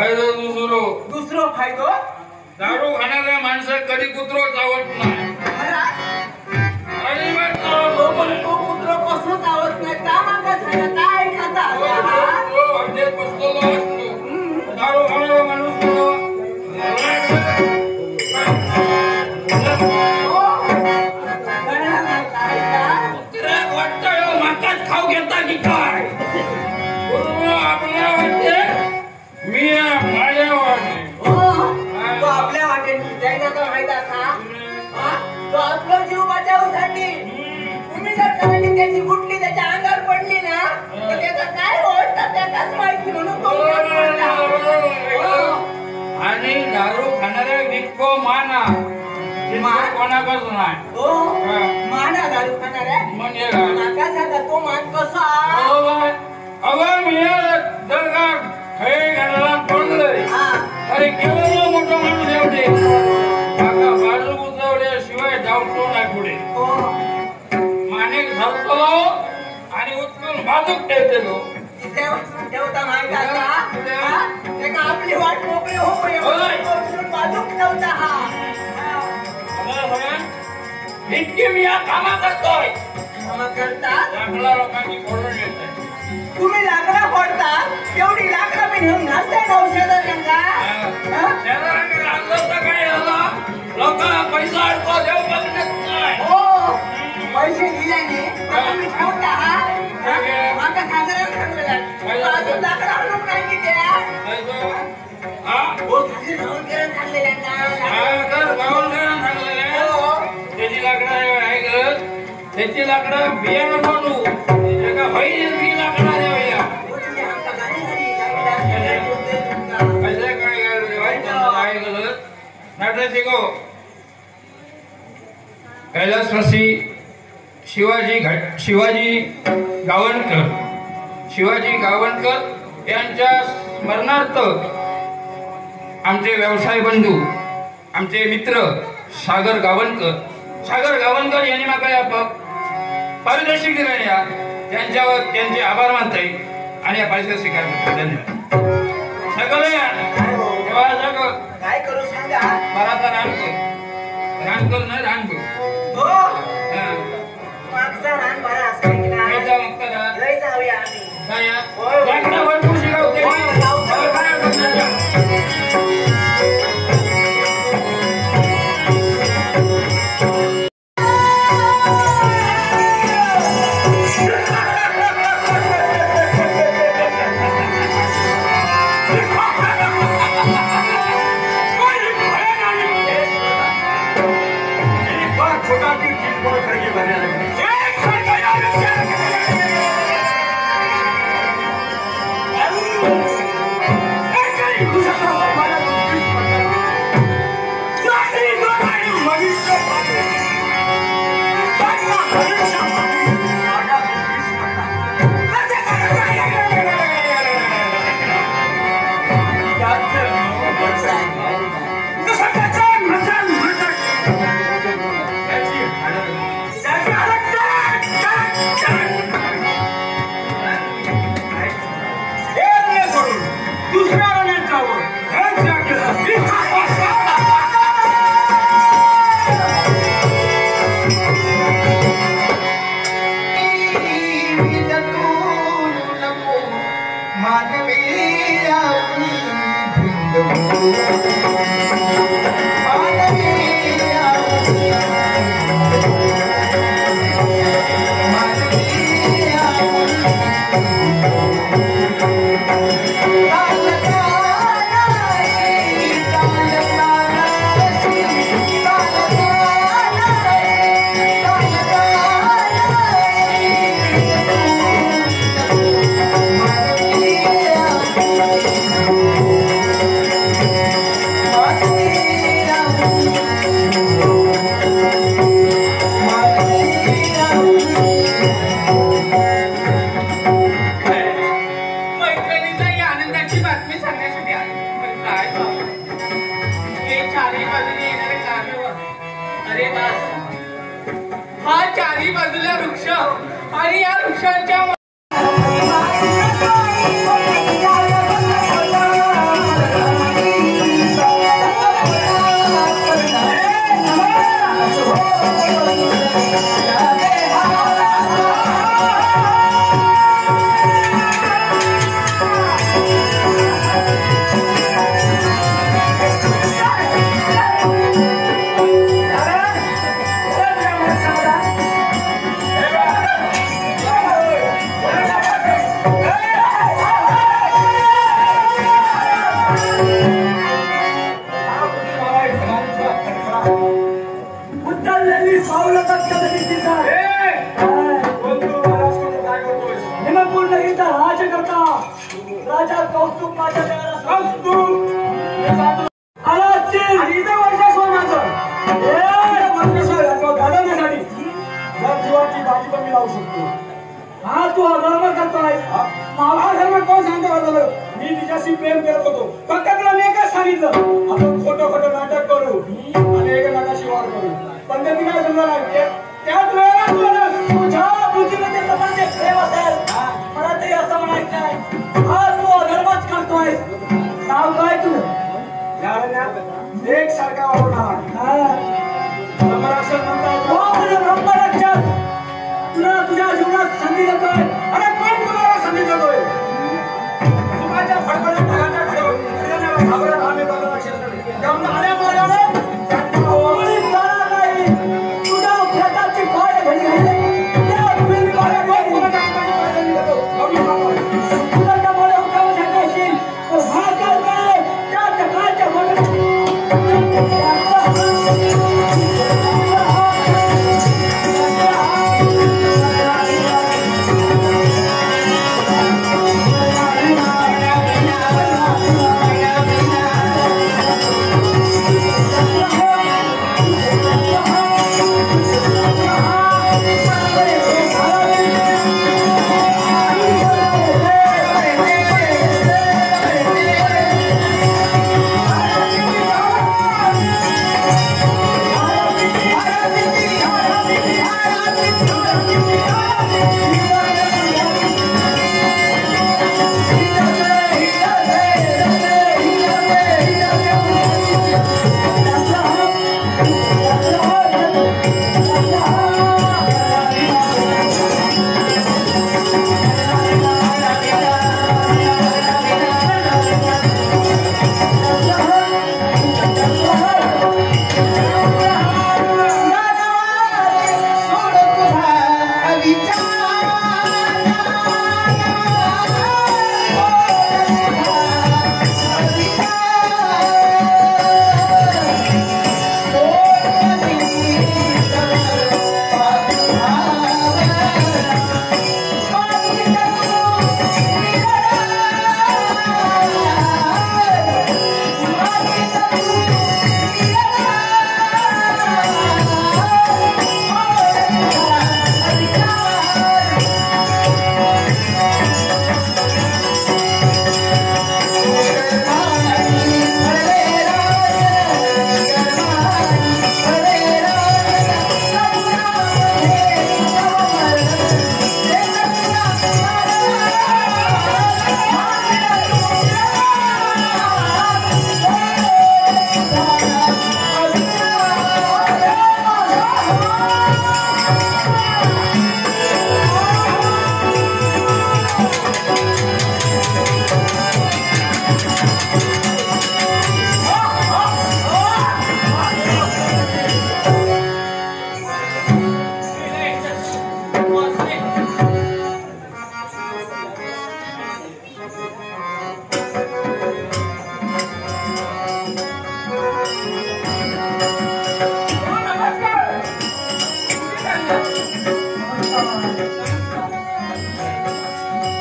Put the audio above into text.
फायदो दुसरो फायदो दारू खाणाऱ्या माणसं कधी कुत्रो चावत नाही तो कुत्रो कसं चावत नाही का मागा झाला काय खाता दारू खाणारा माणूस वाटतं माकाच खाऊ घेता की काय आपल्या वाटते मी माझ्या वाटे तो आपल्या वाटे त्याचा तर माहित असा तो आपला जीव बचावसाठी तुम्ही जर कधी त्याची गुटली त्याच्या अंगावर पडली ना तर त्याचा काय होत त्याचाच माहिती म्हणून तो आणि दारू खाणाऱ्या विको माना कोणाकच नाही हो माना दारू खाणाऱ्या म्हणजे नाका सांगा तो मान कसा अगं मी जर का खेळ घालायला पडलंय अरे केवढं मोठं माणूस एवढे काका बाजू उचवल्याशिवाय जाऊतो नाही पुढे माणिक धरतो आणि उचलून बाजूक ठेवतो ठेवता माहिती का आपली वाट मोकळी होऊन बाजूक ठेवता इतकी मी या कामा करतोय करता लोकांनी फोडून येत तुम्ही लाकडा फोडता तेवढी लाकडा मी घेऊन घालताय ना औषधांना काय लोक पैसा अडको देऊ बघत नाही हो पैसे दिल्याने तुम्ही ठेवता माका साधारण ठरलेला अजून लाकडा आणून नाही की त्या त्याची लाकडं ऐकलं त्याची लाकडं बियाणं बनवू त्याच्या बहिणी लाकडा द्यावया ऐकलं नाटक शिको कैलासवासी शिवाजी गावणकर यांच्या स्मरणार्थ आमचे व्यवसाय बंधू आमचे मित्र सागर गावणकर यांनी मला पारितोषिक दिले त्यांच्यावर त्यांचे आभार मानते आणि या पारितोषिकाबद्दल धन्यवाद. काय करू सांगा बराचा रान कर नाही रान कर मागचा रान बरा असतो की नाही लय जाऊया आम्ही भरपूर शिकवते हा चारी बाजूला वृक्ष आणि या वृक्षांच्या राजा कौस्तुभ माझ्या देवाला कौस्तुभ आला असशील आणि इथं वर्षास्व माझं वर्षास्व घालवण्यासाठी या जीवाची भाजी पण मी लावू शकतो. हा तू अधर्म करतोय. माझा धर्म कोण सांगतो बदल? मी तिच्याशी प्रेम करत होतो. फक्त तुला मी एकच सांगितलं आपण खोटं खोटं नाटक करू आणि एकमेकाशी वाद करू. पण ते तिला समजा नाही. त्याच वेळेला तुला तुझ्या बुद्धीमध्ये प्रपंच प्रेम असेल मला तरी असं म्हणायचं आहे. हा तू अधर्मच करतोय. नाव काय तुझं? एक सारखा वावरणार